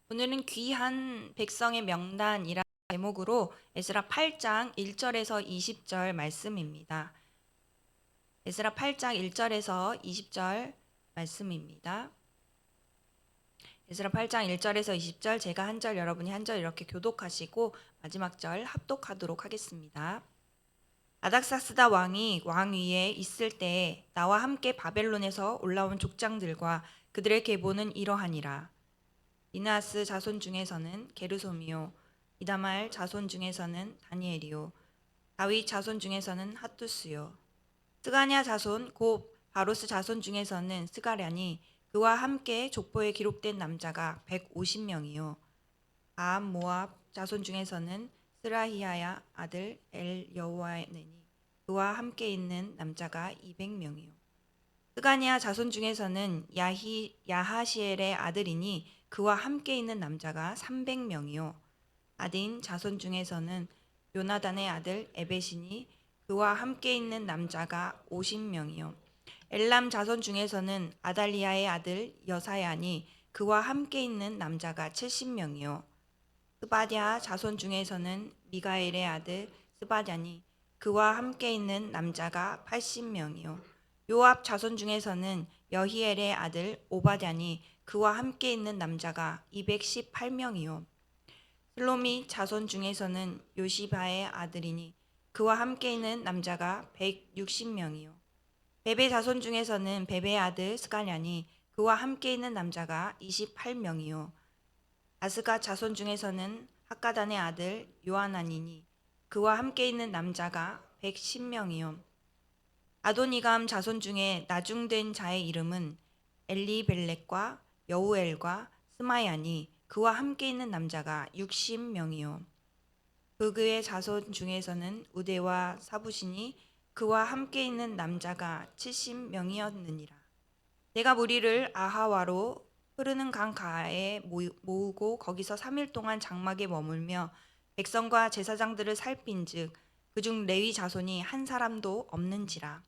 오늘은 귀한 백성의 명단이라는 제목으로 에스라 8장 1절에서 20절 말씀입니다. 에스라 8장 1절에서 20절 말씀입니다. 에스라 8장 1절에서 20절 제가 한 절 여러분이 한 절 이렇게 교독하시고 마지막 절 합독하도록 하겠습니다. 아닥사스다 왕이 왕 위에 있을 때에 나와 함께 바벨론에서 올라온 족장들과 그들의 계보는 이러하니라. 비나스 자손 중에서는 게르솜이요, 이다말 자손 중에서는 다니엘이요, 다윗 자손 중에서는 핫투스요, 스가냐 자손 곧 바로스 자손 중에서는 스가랴니 그와 함께 족보에 기록된 남자가 150명이요, 아합 모압 자손 중에서는 스라히야야 아들 엘 여호와네니 그와 함께 있는 남자가 200명이요, 스가냐 자손 중에서는 야하시엘의 아들이니 그와 함께 있는 남자가 300명이요. 아딘 자손 중에서는 요나단의 아들 에벳이니 그와 함께 있는 남자가 50명이요. 엘람 자손 중에서는 아달리아의 아들 여사야니 그와 함께 있는 남자가 70명이요. 스바랴 자손 중에서는 미가엘의 아들 스바랴니 그와 함께 있는 남자가 80명이요. 요압 자손 중에서는 여히엘의 아들 오바댜니 그와 함께 있는 남자가 218명이요. 슬로미 자손 중에서는 요시바의 아들이니 그와 함께 있는 남자가 160명이요. 베베 자손 중에서는 베베의 아들 스가랴니 그와 함께 있는 남자가 28명이요. 아스가 자손 중에서는 학가단의 아들 요하나니니 그와 함께 있는 남자가 110명이요. 아도니감 자손 중에 나중된 자의 이름은 엘리벨렉과 여우엘과 스마야니 그와 함께 있는 남자가 60명이요. 그의 자손 중에서는 우데와 사부시니 그와 함께 있는 남자가 70명이었느니라. 내가 무리를 아하와로 흐르는 강 가에 모으고 거기서 3일 동안 장막에 머물며 백성과 제사장들을 살핀즉 그중 레위 자손이 한 사람도 없는지라.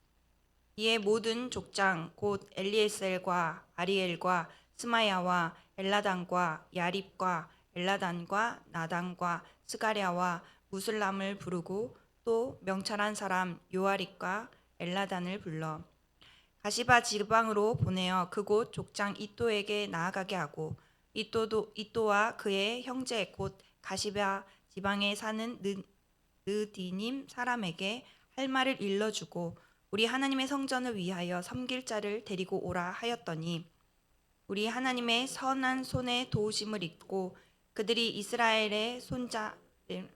이에 모든 족장 곧 엘리에셀과 아리엘과 스마야와 엘라단과 야립과 엘라단과 나단과 스가랴와 무슬람을 부르고 또 명찰한 사람 요아립과 엘라단을 불러 가시바 지방으로 보내어 그곳 족장 이또에게 나아가게 하고 이또와 그의 형제 곧 가시바 지방에 사는 느디님 사람에게 할 말을 일러주고 우리 하나님의 성전을 위하여 섬길 자를 데리고 오라 하였더니 우리 하나님의 선한 손에 도우심을 입고 그들이 이스라엘의 손자를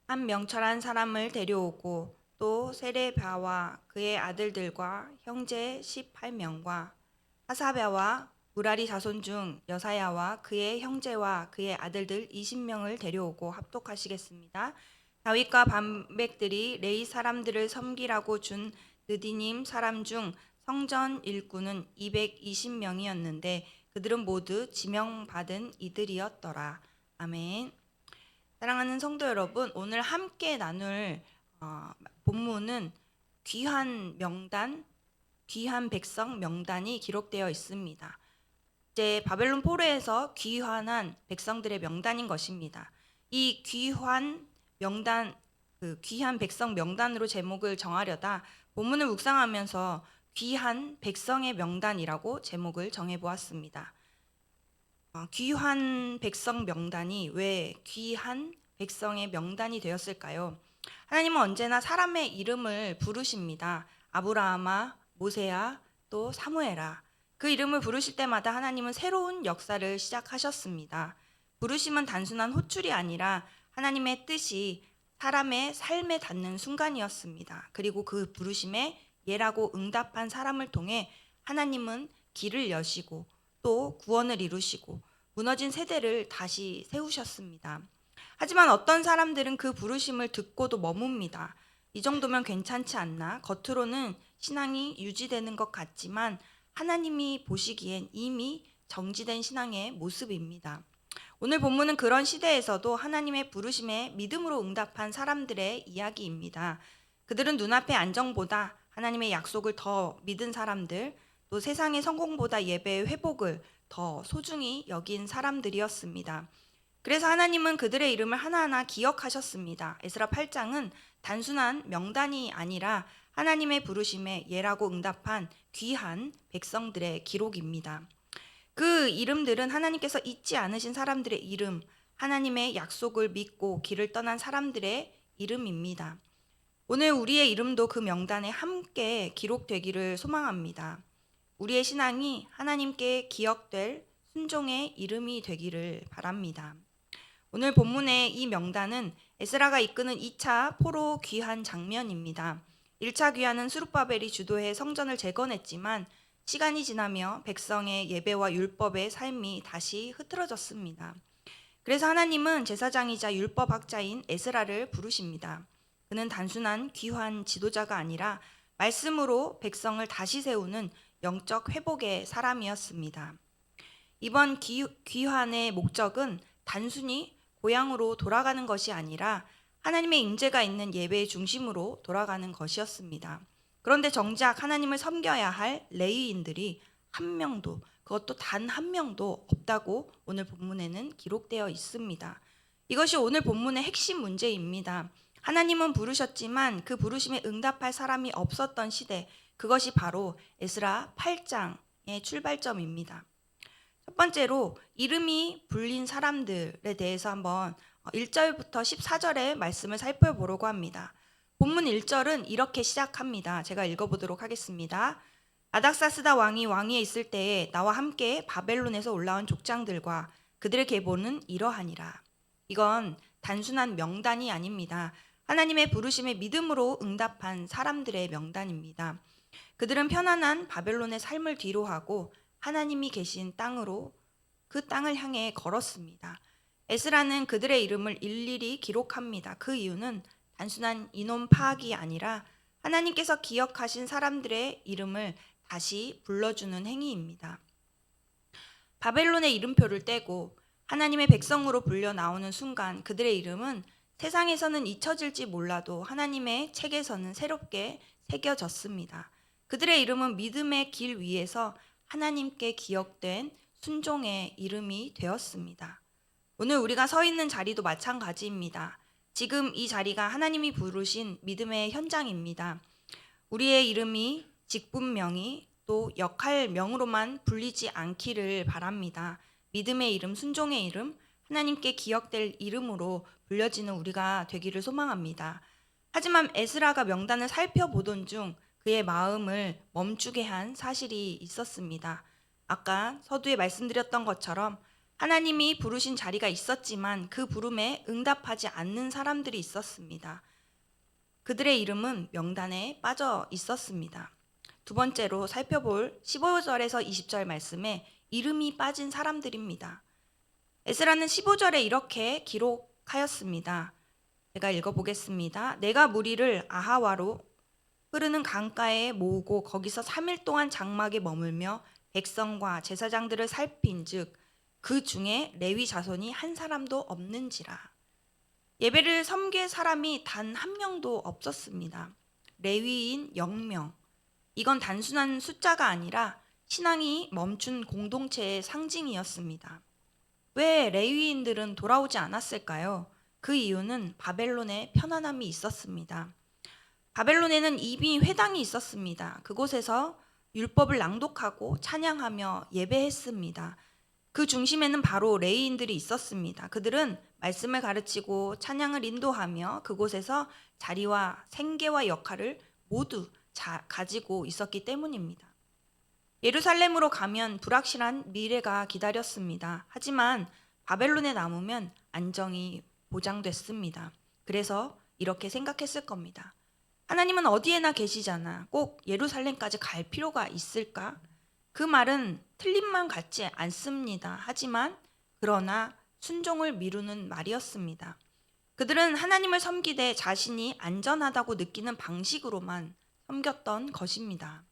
한 명철한 사람을 데려오고 또 세레바와 그의 아들들과 형제 18명과 하사랴와 무라리 자손 중 여사야와 그의 형제와 그의 아들들 20명을 데려오고 합독하시겠습니다. 다윗과 반백들이 레이 사람들을 섬기라고 준 느디님 사람 중 성전 일꾼은 220명이었는데 그들은 모두 지명받은 이들이었더라. 아멘. 사랑하는 성도 여러분, 오늘 함께 나눌 본문은 귀한 명단, 귀한 백성 명단이 기록되어 있습니다. 이제 바벨론 포로에서 귀환한 백성들의 명단인 것입니다. 이 귀한 명단, 귀한 백성 명단으로 제목을 정하려다 본문을 묵상하면서 귀한 백성의 명단이라고 제목을 정해보았습니다. 귀한 백성 명단이 왜 귀한 백성의 명단이 되었을까요? 하나님은 언제나 사람의 이름을 부르십니다. 아브라함아, 모세야, 또 사무엘아. 그 이름을 부르실 때마다 하나님은 새로운 역사를 시작하셨습니다. 부르심은 단순한 호출이 아니라 하나님의 뜻이 사람의 삶에 닿는 순간이었습니다. 그리고 그 부르심에 예라고 응답한 사람을 통해 하나님은 길을 여시고 또 구원을 이루시고 무너진 세대를 다시 세우셨습니다. 하지만 어떤 사람들은 그 부르심을 듣고도 머뭅니다. 이 정도면 괜찮지 않나? 겉으로는 신앙이 유지되는 것 같지만 하나님이 보시기엔 이미 정지된 신앙의 모습입니다. 오늘 본문은 그런 시대에서도 하나님의 부르심에 믿음으로 응답한 사람들의 이야기입니다. 그들은 눈앞의 안정보다 하나님의 약속을 더 믿은 사람들, 또 세상의 성공보다 예배의 회복을 더 소중히 여긴 사람들이었습니다. 그래서 하나님은 그들의 이름을 하나하나 기억하셨습니다. 에스라 8장은 단순한 명단이 아니라 하나님의 부르심에 예라고 응답한 귀한 백성들의 기록입니다. 그 이름들은 하나님께서 잊지 않으신 사람들의 이름, 하나님의 약속을 믿고 길을 떠난 사람들의 이름입니다. 오늘 우리의 이름도 그 명단에 함께 기록되기를 소망합니다. 우리의 신앙이 하나님께 기억될 순종의 이름이 되기를 바랍니다. 오늘 본문의 이 명단은 에스라가 이끄는 2차 포로 귀환 장면입니다. 1차 귀환은 스룹바벨이 주도해 성전을 재건했지만 시간이 지나며 백성의 예배와 율법의 삶이 다시 흐트러졌습니다. 그래서 하나님은 제사장이자 율법학자인 에스라를 부르십니다. 그는 단순한 귀환 지도자가 아니라 말씀으로 백성을 다시 세우는 영적 회복의 사람이었습니다. 이번 귀환의 목적은 단순히 고향으로 돌아가는 것이 아니라 하나님의 임재가 있는 예배의 중심으로 돌아가는 것이었습니다. 그런데 정작 하나님을 섬겨야 할 레위인들이 한 명도, 그것도 단 한 명도 없다고 오늘 본문에는 기록되어 있습니다. 이것이 오늘 본문의 핵심 문제입니다. 하나님은 부르셨지만 그 부르심에 응답할 사람이 없었던 시대, 그것이 바로 에스라 8장의 출발점입니다. 첫 번째로 이름이 불린 사람들에 대해서 한번 1절부터 14절의 말씀을 살펴보려고 합니다. 본문 1절은 이렇게 시작합니다. 제가 읽어보도록 하겠습니다. 아닥사스다 왕이 왕위에 있을 때에 나와 함께 바벨론에서 올라온 족장들과 그들의 계보는 이러하니라. 이건 단순한 명단이 아닙니다. 하나님의 부르심에 믿음으로 응답한 사람들의 명단입니다. 그들은 편안한 바벨론의 삶을 뒤로하고 하나님이 계신 땅으로 그 땅을 향해 걸었습니다. 에스라는 그들의 이름을 일일이 기록합니다. 그 이유는 단순한 인원 파악이 아니라 하나님께서 기억하신 사람들의 이름을 다시 불러주는 행위입니다. 바벨론의 이름표를 떼고 하나님의 백성으로 불려 나오는 순간 그들의 이름은 세상에서는 잊혀질지 몰라도 하나님의 책에서는 새롭게 새겨졌습니다. 그들의 이름은 믿음의 길 위에서 하나님께 기억된 순종의 이름이 되었습니다. 오늘 우리가 서 있는 자리도 마찬가지입니다. 지금 이 자리가 하나님이 부르신 믿음의 현장입니다. 우리의 이름이 직분명이 또 역할명으로만 불리지 않기를 바랍니다. 믿음의 이름, 순종의 이름, 하나님께 기억될 이름으로 불려지는 우리가 되기를 소망합니다. 하지만 에스라가 명단을 살펴보던 중 그의 마음을 멈추게 한 사실이 있었습니다. 아까 서두에 말씀드렸던 것처럼 하나님이 부르신 자리가 있었지만 그 부름에 응답하지 않는 사람들이 있었습니다. 그들의 이름은 명단에 빠져 있었습니다. 두 번째로 살펴볼 15절에서 20절 말씀에 이름이 빠진 사람들입니다. 에스라는 15절에 이렇게 기록하였습니다. 제가 읽어보겠습니다. 내가 무리를 아하와로 흐르는 강가에 모으고 거기서 3일 동안 장막에 머물며 백성과 제사장들을 살핀즉 그 중에 레위 자손이 한 사람도 없는지라. 예배를 섬길 사람이 단 한 명도 없었습니다. 레위인 0명. 이건 단순한 숫자가 아니라 신앙이 멈춘 공동체의 상징이었습니다. 왜 레위인들은 돌아오지 않았을까요? 그 이유는 바벨론에 편안함이 있었습니다. 바벨론에는 이미 회당이 있었습니다. 그곳에서 율법을 낭독하고 찬양하며 예배했습니다. 그 중심에는 바로 레위인들이 있었습니다. 그들은 말씀을 가르치고 찬양을 인도하며 그곳에서 자리와 생계와 역할을 모두 가지고 있었기 때문입니다. 예루살렘으로 가면 불확실한 미래가 기다렸습니다. 하지만 바벨론에 남으면 안정이 보장됐습니다. 그래서 이렇게 생각했을 겁니다. 하나님은 어디에나 계시잖아. 꼭 예루살렘까지 갈 필요가 있을까? 그 말은 틀린 말 같지 않습니다. 하지만 그러나 순종을 미루는 말이었습니다. 그들은 하나님을 섬기되 자신이 안전하다고 느끼는 방식으로만 섬겼던 것입니다.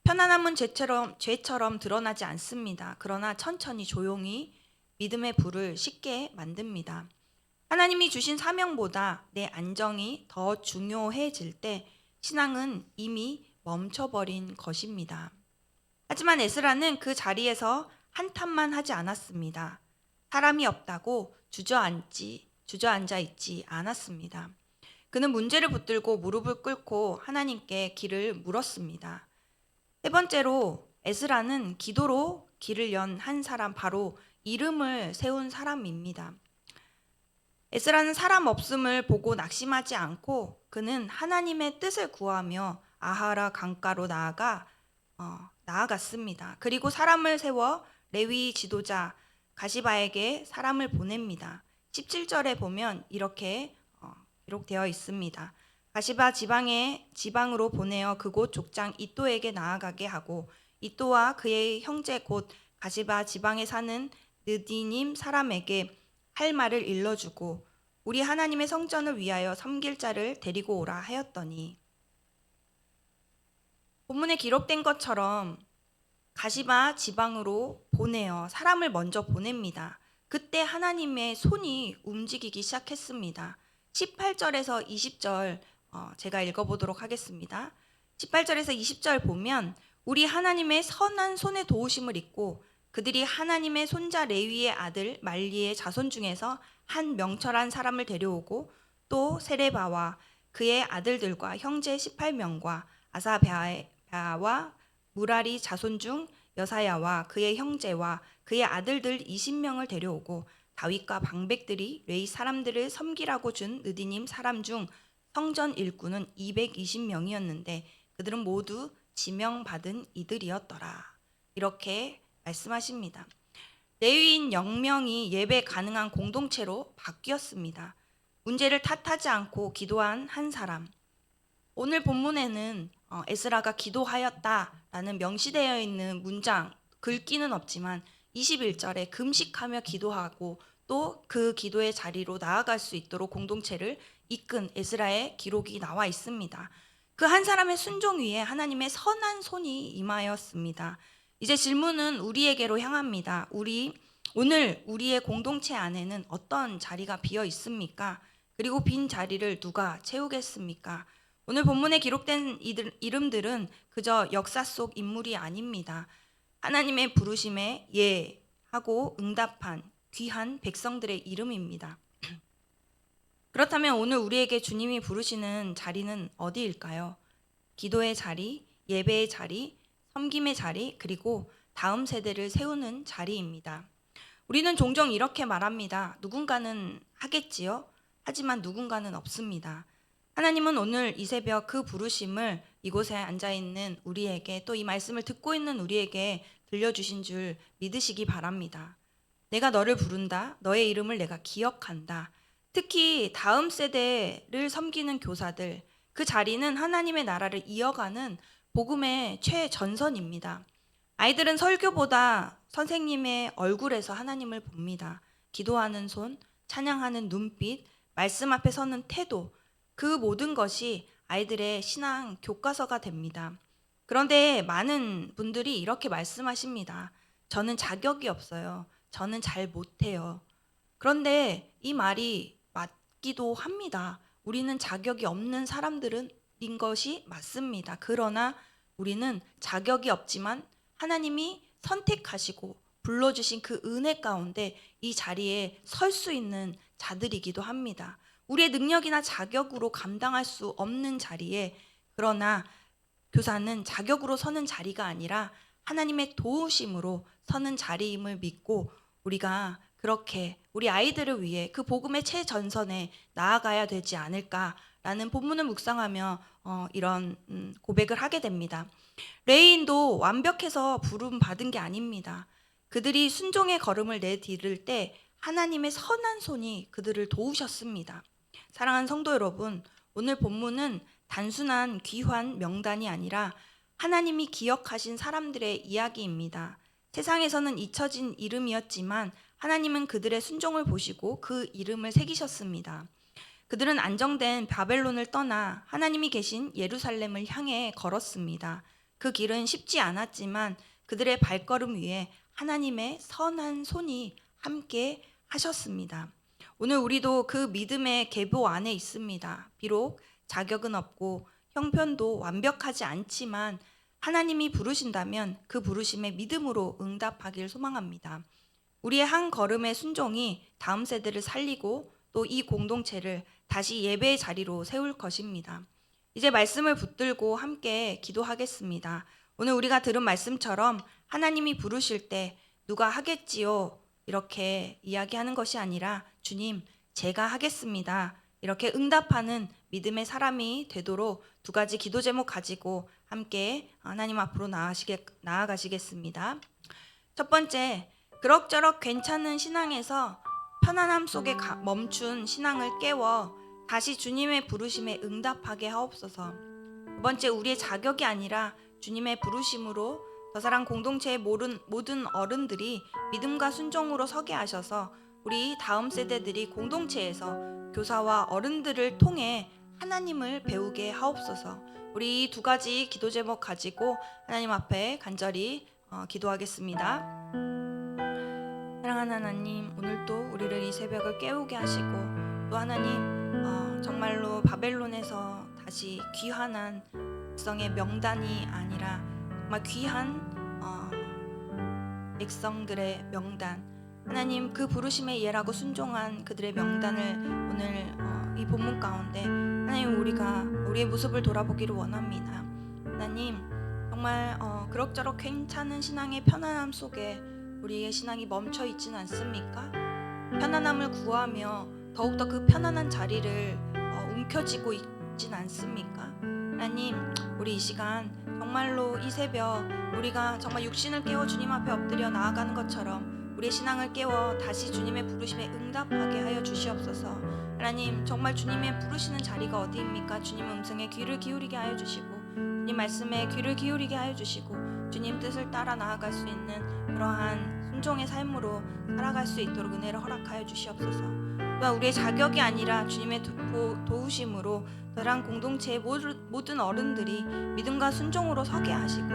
편안함은 죄처럼 드러나지 않습니다. 그러나 천천히 조용히 믿음의 불을 쉽게 만듭니다. 하나님이 주신 사명보다 내 안정이 더 중요해질 때 신앙은 이미 멈춰버린 것입니다. 하지만 에스라는 그 자리에서 한탄만 하지 않았습니다. 사람이 없다고 주저앉아 있지 않았습니다. 그는 문제를 붙들고 무릎을 꿇고 하나님께 길을 물었습니다. 세 번째로 에스라는 기도로 길을 연 한 사람, 바로 이름을 세운 사람입니다. 에스라는 사람 없음을 보고 낙심하지 않고 그는 하나님의 뜻을 구하며 아하라 강가로 나아갔습니다. 그리고 사람을 세워 레위 지도자 가시바에게 사람을 보냅니다. 17절에 보면 이렇게 기록되어 있습니다. 가시바 지방으로 보내어 그곳 족장 이또에게 나아가게 하고 이또와 그의 형제 곧 가시바 지방에 사는 느디님 사람에게 할 말을 일러주고 우리 하나님의 성전을 위하여 섬길 자를 데리고 오라 하였더니, 본문에 기록된 것처럼 가시바 지방으로 보내어 사람을 먼저 보냅니다. 그때 하나님의 손이 움직이기 시작했습니다. 18절에서 20절 제가 읽어보도록 하겠습니다. 18절에서 20절 보면 우리 하나님의 선한 손의 도우심을 입고 그들이 하나님의 손자 레위의 아들 말리의 자손 중에서 한 명철한 사람을 데려오고 또 세레바와 그의 아들들과 형제 18명과 아사랴와 무라리 자손 중 여사야와 그의 형제와 그의 아들들 20명을 데려오고 다윗과 방백들이 레위 사람들을 섬기라고 준 느디님 사람 중 성전 일꾼은 220명이었는데 그들은 모두 지명받은 이들이었더라. 이렇게 말씀하십니다. 레위인 0명이 예배 가능한 공동체로 바뀌었습니다. 문제를 탓하지 않고 기도한 한 사람. 오늘 본문에는 에스라가 기도하였다라는 명시되어 있는 문장, 글귀는 없지만 21절에 금식하며 기도하고 또 그 기도의 자리로 나아갈 수 있도록 공동체를 이끈 에스라의 기록이 나와 있습니다. 그 한 사람의 순종 위에 하나님의 선한 손이 임하였습니다. 이제 질문은 우리에게로 향합니다. 오늘 우리의 공동체 안에는 어떤 자리가 비어 있습니까? 그리고 빈 자리를 누가 채우겠습니까? 오늘 본문에 기록된 이름들은 그저 역사 속 인물이 아닙니다. 하나님의 부르심에 예 하고 응답한 귀한 백성들의 이름입니다. 그렇다면 오늘 우리에게 주님이 부르시는 자리는 어디일까요? 기도의 자리, 예배의 자리, 섬김의 자리, 그리고 다음 세대를 세우는 자리입니다. 우리는 종종 이렇게 말합니다. 누군가는 하겠지요? 하지만 누군가는 없습니다. 하나님은 오늘 이 새벽 그 부르심을 이곳에 앉아있는 우리에게 또 이 말씀을 듣고 있는 우리에게 들려주신 줄 믿으시기 바랍니다. 내가 너를 부른다. 너의 이름을 내가 기억한다. 특히 다음 세대를 섬기는 교사들, 그 자리는 하나님의 나라를 이어가는 복음의 최전선입니다. 아이들은 설교보다 선생님의 얼굴에서 하나님을 봅니다. 기도하는 손, 찬양하는 눈빛, 말씀 앞에 서는 태도, 그 모든 것이 아이들의 신앙 교과서가 됩니다. 그런데 많은 분들이 이렇게 말씀하십니다. 저는 자격이 없어요. 저는 잘 못해요. 그런데 이 말이 맞기도 합니다. 우리는 자격이 없는 사람들인 것이 맞습니다. 그러나 우리는 자격이 없지만 하나님이 선택하시고 불러주신 그 은혜 가운데 이 자리에 설 수 있는 자들이기도 합니다. 우리의 능력이나 자격으로 감당할 수 없는 자리에, 그러나 교사는 자격으로 서는 자리가 아니라 하나님의 도우심으로 서는 자리임을 믿고 우리가 그렇게 우리 아이들을 위해 그 복음의 최전선에 나아가야 되지 않을까라는 본문을 묵상하며 이런 고백을 하게 됩니다. 레위인도 완벽해서 부름 받은 게 아닙니다. 그들이 순종의 걸음을 내디딜 때 하나님의 선한 손이 그들을 도우셨습니다. 사랑하는 성도 여러분, 오늘 본문은 단순한 귀환 명단이 아니라 하나님이 기억하신 사람들의 이야기입니다. 세상에서는 잊혀진 이름이었지만 하나님은 그들의 순종을 보시고 그 이름을 새기셨습니다. 그들은 안정된 바벨론을 떠나 하나님이 계신 예루살렘을 향해 걸었습니다. 그 길은 쉽지 않았지만 그들의 발걸음 위에 하나님의 선한 손이 함께 하셨습니다. 오늘 우리도 그 믿음의 계보 안에 있습니다. 비록 자격은 없고 형편도 완벽하지 않지만 하나님이 부르신다면 그 부르심에 믿음으로 응답하길 소망합니다. 우리의 한 걸음의 순종이 다음 세대를 살리고 또 이 공동체를 다시 예배의 자리로 세울 것입니다. 이제 말씀을 붙들고 함께 기도하겠습니다. 오늘 우리가 들은 말씀처럼 하나님이 부르실 때 누가 하겠지요? 이렇게 이야기하는 것이 아니라 주님, 제가 하겠습니다. 이렇게 응답하는 믿음의 사람이 되도록 두 가지 기도 제목 가지고 함께 하나님 앞으로 나아가시겠습니다. 첫 번째, 그럭저럭 괜찮은 신앙에서 편안함 속에 멈춘 신앙을 깨워 다시 주님의 부르심에 응답하게 하옵소서. 두 번째, 우리의 자격이 아니라 주님의 부르심으로 더사랑 공동체의 모든 어른들이 믿음과 순종으로 서게 하셔서 우리 다음 세대들이 공동체에서 교사와 어른들을 통해 하나님을 배우게 하옵소서. 우리 이 두 가지 기도 제목 가지고 하나님 앞에 간절히 기도하겠습니다. 사랑하는 하나님, 오늘도 우리를 이 새벽을 깨우게 하시고 또 하나님 정말로 바벨론에서 다시 귀환한 백성의 명단이 아니라 정말 귀한 백성들의 명단, 하나님 그 부르심에 예라고 순종한 그들의 명단을 오늘 이 본문 가운데 하나님 우리의 모습을 돌아보기를 원합니다. 하나님 정말 그럭저럭 괜찮은 신앙의 편안함 속에 우리의 신앙이 멈춰 있지는 않습니까? 편안함을 구하며 더욱더 그 편안한 자리를 움켜쥐고 있진 않습니까? 하나님, 우리 이 시간 정말로 이 새벽 우리가 정말 육신을 깨워 주님 앞에 엎드려 나아가는 것처럼 우리의 신앙을 깨워 다시 주님의 부르심에 응답하게 하여 주시옵소서. 하나님, 정말 주님의 부르시는 자리가 어디입니까? 주님 음성에 귀를 기울이게 하여 주시고 주님 말씀에 귀를 기울이게 하여 주시고 주님 뜻을 따라 나아갈 수 있는 그러한 순종의 삶으로 살아갈 수 있도록 은혜를 허락하여 주시옵소서. 또한 우리의 자격이 아니라 주님의 도우심으로 저랑 공동체의 모든 어른들이 믿음과 순종으로 서게 하시고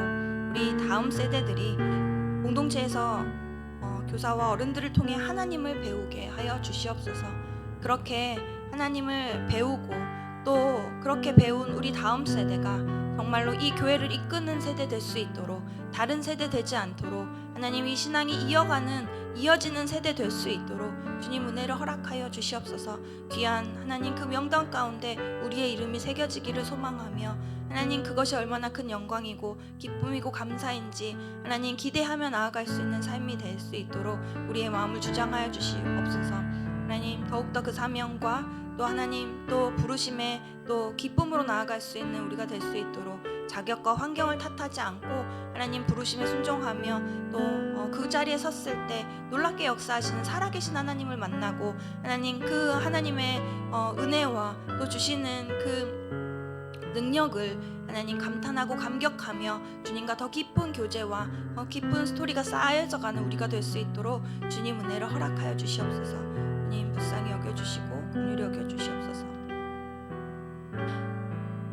우리 다음 세대들이 공동체에서 교사와 어른들을 통해 하나님을 배우게 하여 주시옵소서. 그렇게 하나님을 배우고 또 그렇게 배운 우리 다음 세대가 정말로 이 교회를 이끄는 세대 될 수 있도록, 다른 세대 되지 않도록 하나님 이 신앙이 이어지는 세대 될 수 있도록 주님 은혜를 허락하여 주시옵소서. 귀한 하나님 그 명단 가운데 우리의 이름이 새겨지기를 소망하며 하나님 그것이 얼마나 큰 영광이고 기쁨이고 감사인지 하나님 기대하며 나아갈 수 있는 삶이 될 수 있도록 우리의 마음을 주장하여 주시옵소서. 하나님 더욱더 그 사명과 또 하나님 또 부르심에 또 기쁨으로 나아갈 수 있는 우리가 될 수 있도록 자격과 환경을 탓하지 않고 하나님 부르심에 순종하며 또 그 자리에 섰을 때 놀랍게 역사하시는 살아계신 하나님을 만나고 하나님 그 하나님의 은혜와 또 주시는 그 능력을 하나님 감탄하고 감격하며 주님과 더 깊은 교제와 깊은 스토리가 쌓여져가는 우리가 될 수 있도록 주님 은혜를 허락하여 주시옵소서. 주님 불쌍히 여겨주시고 긍휼히 여겨주시옵소서.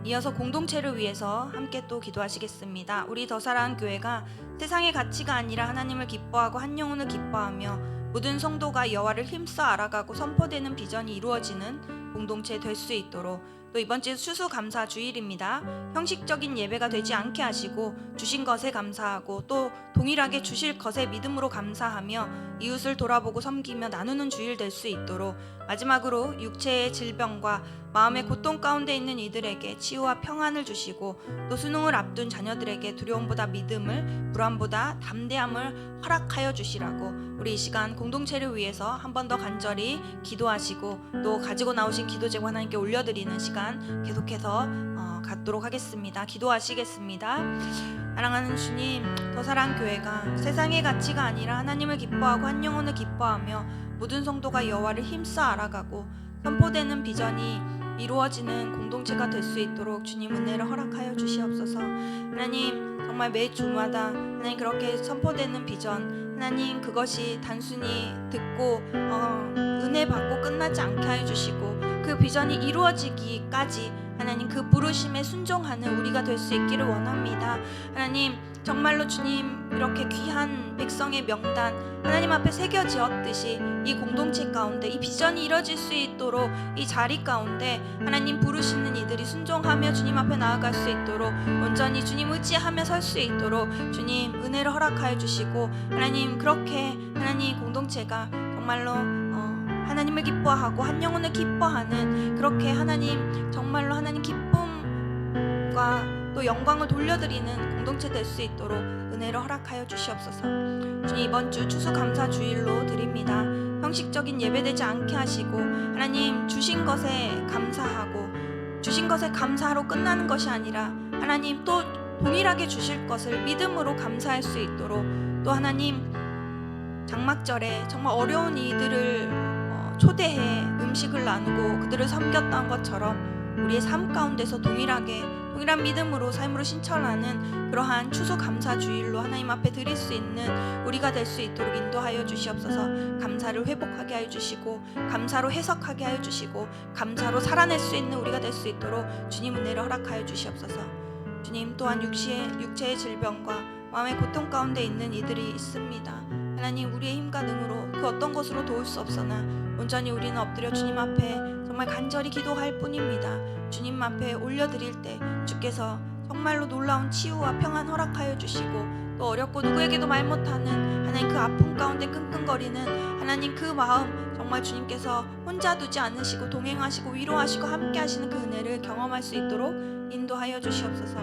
이어서 공동체를 위해서 함께 또 기도하시겠습니다. 우리 더사랑 교회가 세상의 가치가 아니라 하나님을 기뻐하고 한 영혼을 기뻐하며 모든 성도가 여호와를 힘써 알아가고 선포되는 비전이 이루어지는 공동체 될 수 있도록 또 이번 주 추수감사 주일입니다. 형식적인 예배가 되지 않게 하시고 주신 것에 감사하고 또 동일하게 주실 것에 믿음으로 감사하며 이웃을 돌아보고 섬기며 나누는 주일 될 수 있도록 마지막으로 육체의 질병과 마음의 고통 가운데 있는 이들에게 치유와 평안을 주시고 또 수능을 앞둔 자녀들에게 두려움보다 믿음을, 불안보다 담대함을 허락하여 주시라고 우리 이 시간 공동체를 위해서 한 번 더 간절히 기도하시고 또 가지고 나오신 기도 제목 하나님께 올려드리는 시간 계속해서 갖도록 하겠습니다. 기도하시겠습니다. 사랑하는 주님, 더사랑 교회가 세상의 가치가 아니라 하나님을 기뻐하고 한 영혼을 기뻐하며 모든 성도가 여호와를 힘써 알아가고 선포되는 비전이 이루어지는 공동체가 될 수 있도록 주님 은혜를 허락하여 주시옵소서. 하나님 정말 매 주마다 하나님 그렇게 선포되는 비전 하나님 그것이 단순히 듣고 은혜 받고 끝나지 않게 하여 주시고 그 비전이 이루어지기까지 하나님 그 부르심에 순종하는 우리가 될 수 있기를 원합니다. 하나님 정말로 주님 이렇게 귀한 백성의 명단 하나님 앞에 새겨지었듯이 이 공동체 가운데 이 비전이 이뤄질 수 있도록 이 자리 가운데 하나님 부르시는 이들이 순종하며 주님 앞에 나아갈 수 있도록 온전히 주님 의지하며 설 수 있도록 주님 은혜를 허락하여 주시고 하나님 그렇게 하나님 공동체가 정말로 하나님을 기뻐하고 한 영혼을 기뻐하는 그렇게 하나님 정말로 하나님 기쁨과 또 영광을 돌려드리는 공동체 될 수 있도록 은혜를 허락하여 주시옵소서. 주님 이번 주 추수감사 주일로 드립니다. 형식적인 예배되지 않게 하시고 하나님 주신 것에 감사하고 주신 것에 감사로 끝나는 것이 아니라 하나님 또 동일하게 주실 것을 믿음으로 감사할 수 있도록 또 하나님 장막절에 정말 어려운 이들을 초대해 음식을 나누고 그들을 섬겼던 것처럼 우리의 삶 가운데서 동일한 믿음으로 삶으로 신천하는 그러한 추수감사 주일로 하나님 앞에 드릴 수 있는 우리가 될 수 있도록 인도하여 주시옵소서. 감사를 회복하게 하여 주시고 감사로 해석하게 하여 주시고 감사로 살아낼 수 있는 우리가 될 수 있도록 주님 은혜를 허락하여 주시옵소서. 주님 또한 육체의 질병과 마음의 고통 가운데 있는 이들이 있습니다. 하나님 우리의 힘과 능으로 그 어떤 것으로 도울 수 없으나 온전히 우리는 엎드려 주님 앞에 정말 간절히 기도할 뿐입니다. 주님 앞에 올려드릴 때 주께서 정말로 놀라운 치유와 평안 허락하여 주시고 또 어렵고 누구에게도 말 못하는 하나님 그 아픔 가운데 끙끙거리는 하나님 그 마음 정말 주님께서 혼자 두지 않으시고 동행하시고 위로하시고 함께 하시는 그 은혜를 경험할 수 있도록 인도하여 주시옵소서.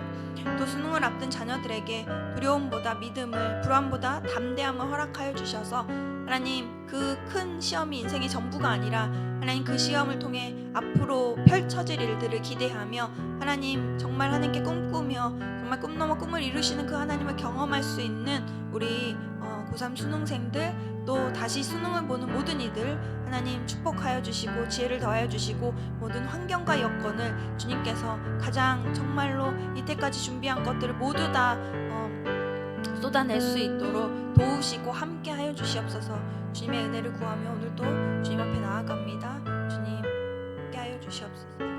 또 수능을 앞둔 자녀들에게 두려움보다 믿음을 불안보다 담대함을 허락하여 주셔서 하나님 그 큰 시험이 인생의 전부가 아니라 하나님 그 시험을 통해 앞으로 펼쳐질 일들을 기대하며 하나님 정말 하나님께 꿈꾸며 정말 꿈 넘어 꿈을 이루시는 그 하나님을 경험할 수 있는 우리 고3 수능생들 또 다시 수능을 보는 모든 이들 하나님 축복하여 주시고 지혜를 더하여 주시고 모든 환경과 여건을 주님께서 가장 정말로 이때까지 준비한 것들을 모두 다 쏟아낼 수 있도록 도우시고 함께 하여 주시옵소서. 주님의 은혜를 구하며 오늘도 주님 앞에 나아갑니다. 주님 함께 하여 주시옵소서.